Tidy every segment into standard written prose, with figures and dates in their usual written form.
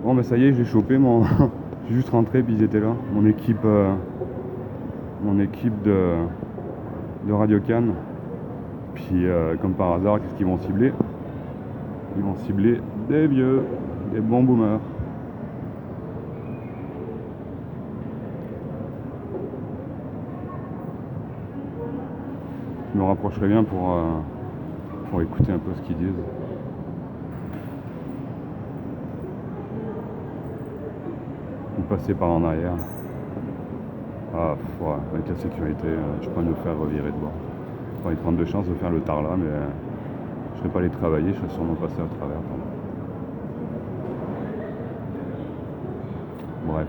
Bon bah ça y est, j'ai chopé mon. J'ai juste rentré puis ils étaient là. Mon équipe de Radio Cannes. Puis comme par hasard, qu'est-ce qu'ils vont cibler? Ils vont cibler des vieux, des bons boomers. Je me rapprocherai bien pour écouter un peu ce qu'ils disent. Ou passer par en arrière. Ah, ouais, avec la sécurité, je pourrais nous faire revirer de bord. Je pourrais prendre de chance de faire le tard là, mais je ne serais pas allé travailler, je serais sûrement passé à travers. Bref.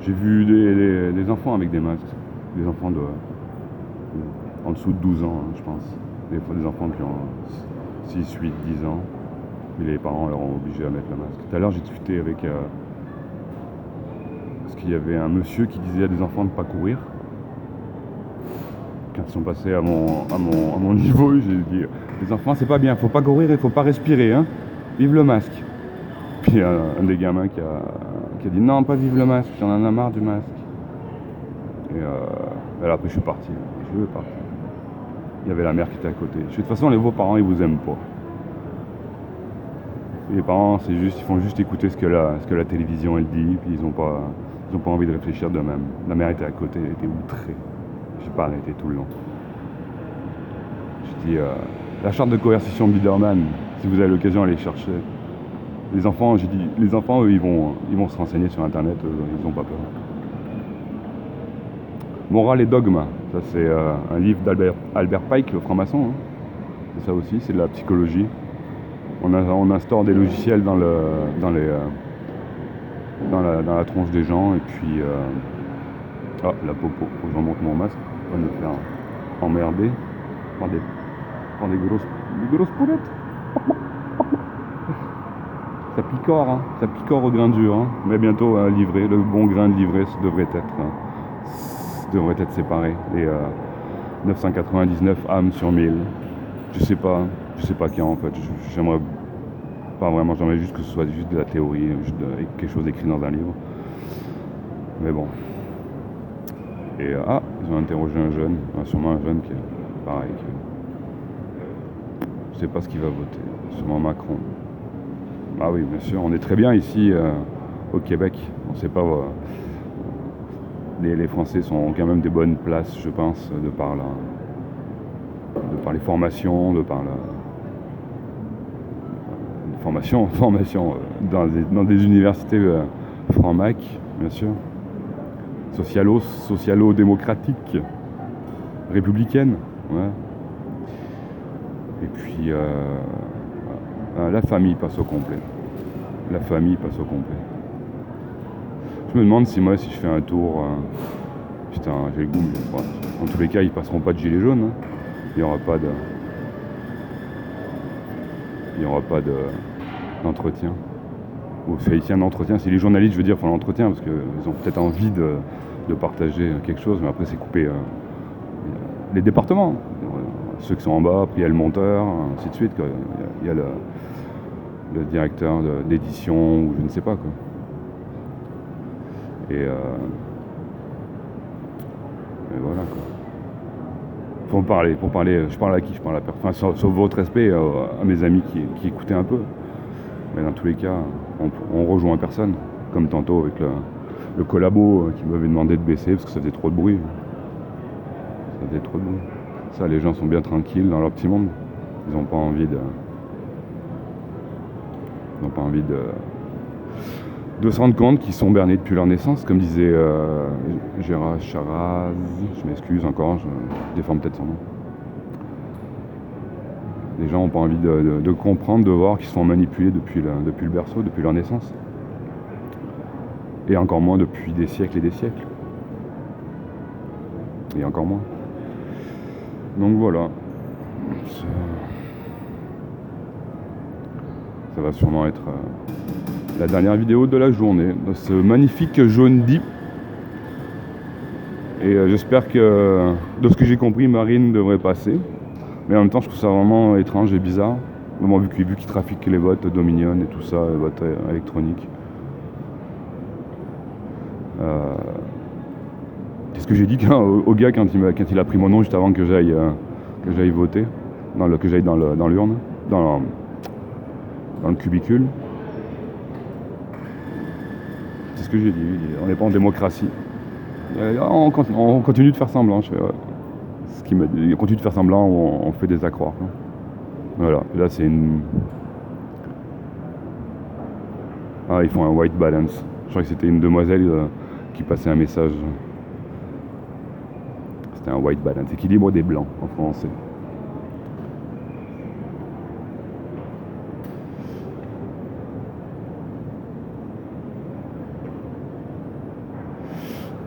J'ai vu des enfants avec des masques. Des enfants en dessous de 12 ans, hein, je pense. Des enfants qui ont 6, 8, 10 ans. Et les parents leur ont obligé à mettre le masque. Tout à l'heure, j'ai discuté avec... parce qu'il y avait un monsieur qui disait à des enfants de ne pas courir. Quand ils sont passés à mon niveau, j'ai dit les enfants, c'est pas bien, faut pas courir et faut pas respirer, hein. Vive le masque. Puis un des gamins qui a dit non, pas vive le masque, j'en en ai marre du masque. Et là, après, je suis parti. Je veux partir. Il y avait la mère qui était à côté. De toute façon, vos parents, ils vous aiment pas. Les parents, ils font juste écouter ce que la télévision elle dit, puis ils ont pas envie de réfléchir d'eux-mêmes. La mère était à côté, elle était outrée. J'ai pas arrêté tout le long. Je dis la charte de coercition de Biderman, si vous avez l'occasion d'aller chercher. Les enfants, j'ai dit, les enfants, eux, ils vont se renseigner sur internet, ils n'ont pas peur. Morale et dogme, ça c'est un livre d'Albert Pike, le franc-maçon. Hein. C'est ça aussi, c'est de la psychologie. On instaure des logiciels dans la tronche des gens et puis la popo, faut que je remonte mon masque pour me faire emmerder par des grosses poulettes. Ça picore, hein. Ça picore au grain dur, hein. Mais bientôt livré, le bon grain de livret devrait être séparé. Les 999 âmes sur 1000. Je sais pas quand en fait. J'aimerais pas vraiment, j'aimerais juste que ce soit juste de la théorie, juste quelque chose écrit dans un livre. Mais bon. Et ils ont interrogé un jeune, sûrement un jeune qui est pareil. Je sais pas ce qu'il va voter, sûrement Macron. Ah oui, bien sûr, on est très bien ici au Québec. On sait pas. Les Français ont quand même des bonnes places, je pense, de par les formations, de par la formation dans des universités franc-mac, bien sûr, socialo-démocratiques, républicaines, ouais. Et puis la famille passe au complet. Je me demande si je fais un tour, putain, j'ai le goût, en tous les cas, ils passeront pas de gilets jaunes, hein. Il n'y aura pas d'entretien. Ou c'est un entretien, si les journalistes, je veux dire, font l'entretien, parce qu'ils ont peut-être envie de partager quelque chose, mais après c'est coupé. Les départements, ceux qui sont en bas, puis il y a le monteur, ainsi de suite, quoi. Il y a le directeur d'édition, ou je ne sais pas, quoi. Et voilà, quoi. Pour parler, je parle à qui? Je parle à personne. Enfin, sauf votre respect à mes amis qui écoutaient un peu. Mais dans tous les cas, on rejoint personne. Comme tantôt avec le collabo qui m'avait demandé de baisser parce que ça faisait trop de bruit. Ça, les gens sont bien tranquilles dans leur petit monde. Ils n'ont pas envie de se rendre compte qu'ils sont bernés depuis leur naissance, comme disait Gérard Charaz. Je m'excuse encore, je déforme peut-être son nom. Les gens n'ont pas envie de comprendre, de voir qu'ils sont manipulés depuis le berceau, depuis leur naissance. Et encore moins depuis des siècles et des siècles. Et encore moins. Donc voilà. Ça va sûrement être la dernière vidéo de la journée, de ce magnifique jaune-dit. Et j'espère que, de ce que j'ai compris, Marine devrait passer. Mais en même temps, je trouve ça vraiment étrange et bizarre. Vraiment, vu qu'ils trafiquent les votes Dominion et tout ça, les votes électroniques. Qu'est-ce que j'ai dit au gars quand il a pris mon nom juste avant que j'aille voter, que j'aille dans l'urne, dans le cubicule. C'est ce que j'ai dit, on n'est pas en démocratie. On continue de faire semblant, ce qu'il m'a dit, on continue de faire semblant, on fait des accroires. Voilà, là c'est une... Ah, ils font un white balance. Je crois que c'était une demoiselle qui passait un message. C'était un white balance, équilibre des blancs en français.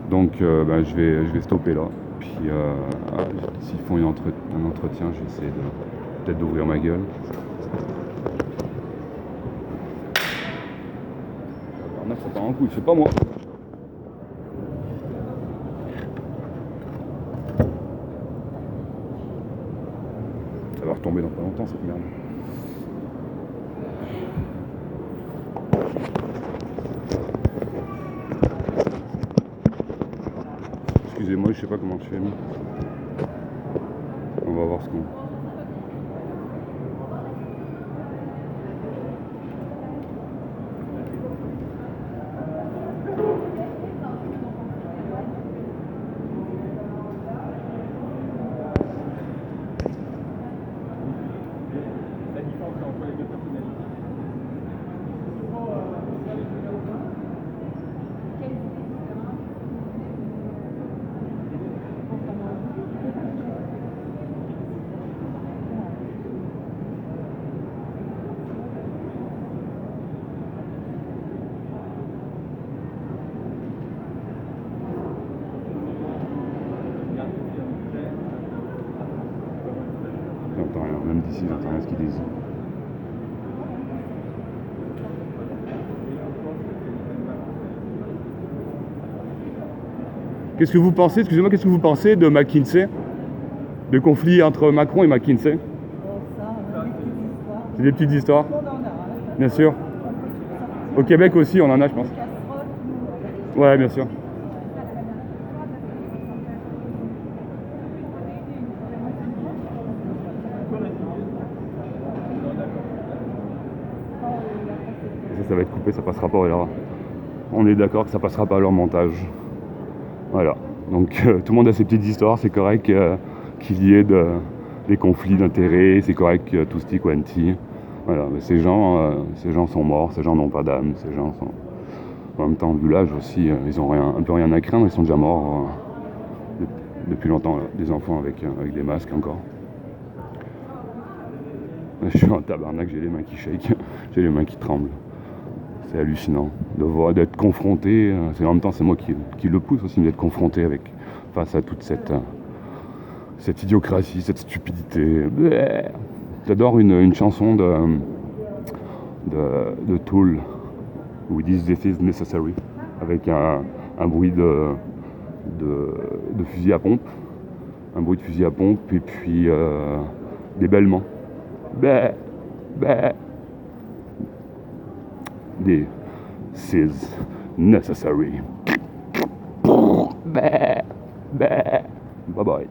Donc je vais stopper là. Puis s'ils font un entretien, je vais essayer peut-être d'ouvrir ma gueule. Ça part en couille, c'est pas moi. Ça va retomber dans pas longtemps cette merde. Excusez-moi, je sais pas comment je fais. On va voir ce qu'on... J'entends rien, même d'ici, j'entends rien ce qu'ils disent. Qu'est-ce que vous pensez, excusez-moi, qu'est-ce que vous pensez de McKinsey? Le conflit entre Macron et McKinsey? C'est des petites histoires. Bien sûr. Au Québec aussi, on en a, je pense. Ouais, bien sûr. Ça va être coupé, ça passera pas là. On est d'accord que ça passera pas à leur montage. Voilà. Donc tout le monde a ses petites histoires, c'est correct qu'il y ait des conflits d'intérêts, c'est correct que tout stick quanti. Voilà, mais ces gens sont morts, ces gens n'ont pas d'âme, ces gens sont... En même temps, vu l'âge aussi, ils ont un peu rien à craindre, ils sont déjà morts depuis longtemps, des enfants avec des masques encore. Je suis en tabarnak, j'ai les mains qui shake, j'ai les mains qui tremblent. C'est hallucinant d'être confronté, en même temps c'est moi qui le pousse aussi, d'être confronté face à toute cette idiocratie, cette stupidité. J'adore une chanson de Tool, où ils disent "This is necessary", avec un bruit de fusil à pompe, et puis des bêlements. This is necessary. Bye bye.